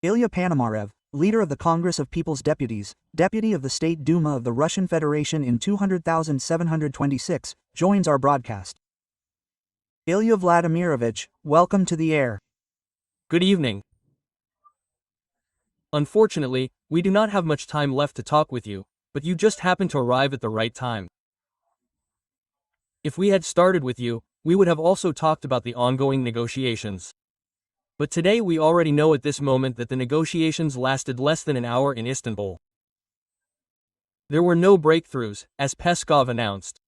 Ilya Ponomarev, leader of the Congress of People's Deputies, deputy of the State Duma of the Russian Federation in 200,726, joins our broadcast. Ilya Vladimirovich, welcome to the air. Good evening. Unfortunately, we do not have much time left to talk with you, but you just happened to arrive at the right time. If we had started with you, we would have also talked about the ongoing negotiations. But today we already know at this moment that the negotiations lasted less than an hour in Istanbul. There were no breakthroughs, as Peskov announced.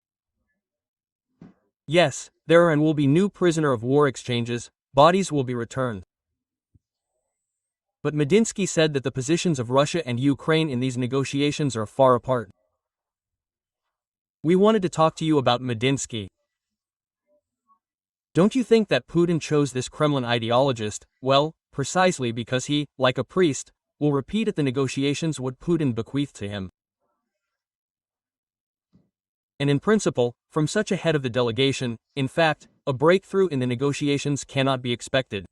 Yes, there are and will be new prisoner of war exchanges, bodies will be returned. But Medinsky said that the positions of Russia and Ukraine in these negotiations are far apart. We wanted to talk to you about Medinsky. Don't you think that Putin chose this Kremlin ideologist, well, precisely because he, like a priest, will repeat at the negotiations what Putin bequeathed to him? And in principle, from such a head of the delegation, in fact, a breakthrough in the negotiations cannot be expected.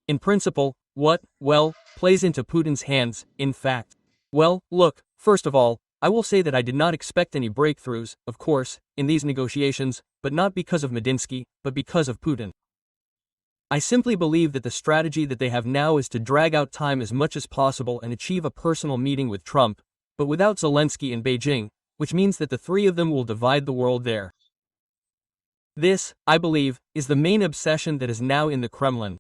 In principle, what, well, plays into Putin's hands, in fact? Well, look, first of all, I will say that I did not expect any breakthroughs, of course, in these negotiations, but not because of Medinsky, but because of Putin. I simply believe that the strategy that they have now is to drag out time as much as possible and achieve a personal meeting with Trump, but without Zelensky in Beijing, which means that the three of them will divide the world there. This, I believe, is the main obsession that is now in the Kremlin.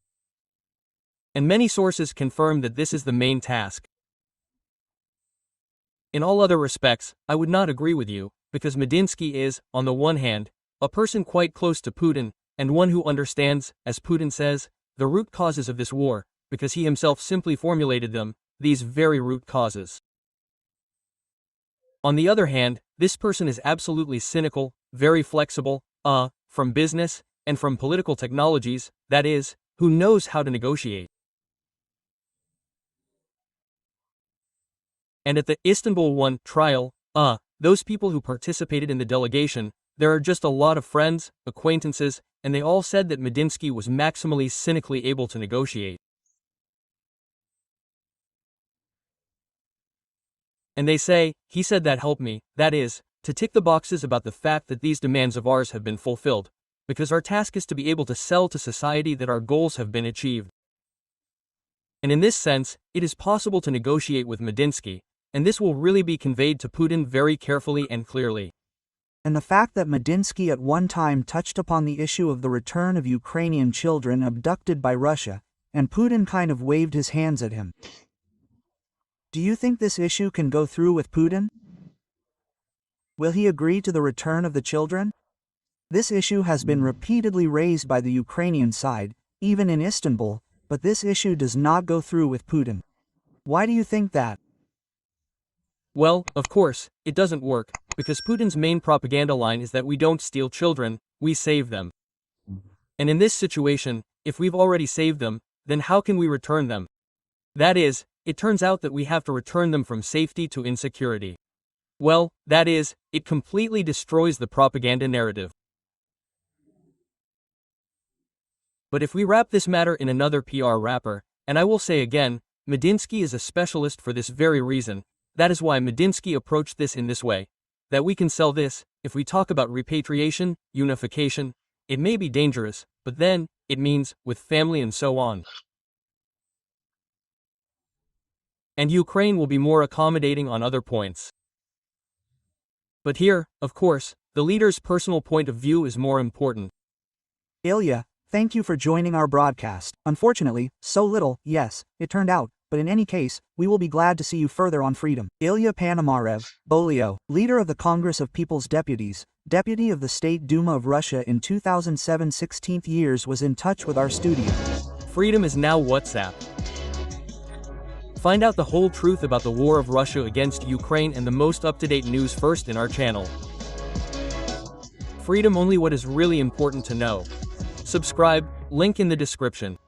And many sources confirm that this is the main task. In all other respects, I would not agree with you, because Medinsky is, on the one hand, a person quite close to Putin, and one who understands, as Putin says, the root causes of this war, because he himself simply formulated them, these very root causes. On the other hand, this person is absolutely cynical, very flexible, from business, and from political technologies, that is, who knows how to negotiate. And at the Istanbul 1 trial, those people who participated in the delegation, there are just a lot of friends, acquaintances, and they all said that Medinsky was maximally cynically able to negotiate. And they say, he said that helped me, that is, to tick the boxes about the fact that these demands of ours have been fulfilled, because our task is to be able to sell to society that our goals have been achieved. And in this sense, it is possible to negotiate with Medinsky, and this will really be conveyed to Putin very carefully and clearly. And the fact that Medinsky at one time touched upon the issue of the return of Ukrainian children abducted by Russia, and Putin kind of waved his hands at him. Do you think this issue can go through with Putin? Will he agree to the return of the children? This issue has been repeatedly raised by the Ukrainian side, even in Istanbul, but this issue does not go through with Putin. Why do you think that? Well, of course, it doesn't work, because Putin's main propaganda line is that we don't steal children, we save them. And in this situation, if we've already saved them, then how can we return them? That is, it turns out that we have to return them from safety to insecurity. Well, that is, it completely destroys the propaganda narrative. But if we wrap this matter in another PR wrapper, and I will say again, Medinsky is a specialist for this very reason, that is why Medinsky approached this in this way, that we can sell this, if we talk about repatriation, unification, it may be dangerous, but then, it means, with family and so on. And Ukraine will be more accommodating on other points. But here, of course, the leader's personal point of view is more important. Ilya, thank you for joining our broadcast. Unfortunately, so little, yes, it turned out, but in any case, we will be glad to see you further on Freedom. Ilya Ponomarev, Bolio, leader of the Congress of People's Deputies, deputy of the State Duma of Russia in 2007 16th years was in touch with our studio. Freedom is now WhatsApp. Find out the whole truth about the war of Russia against Ukraine and the most up-to-date news first in our channel. Freedom, only what is really important to know. Subscribe, link in the description.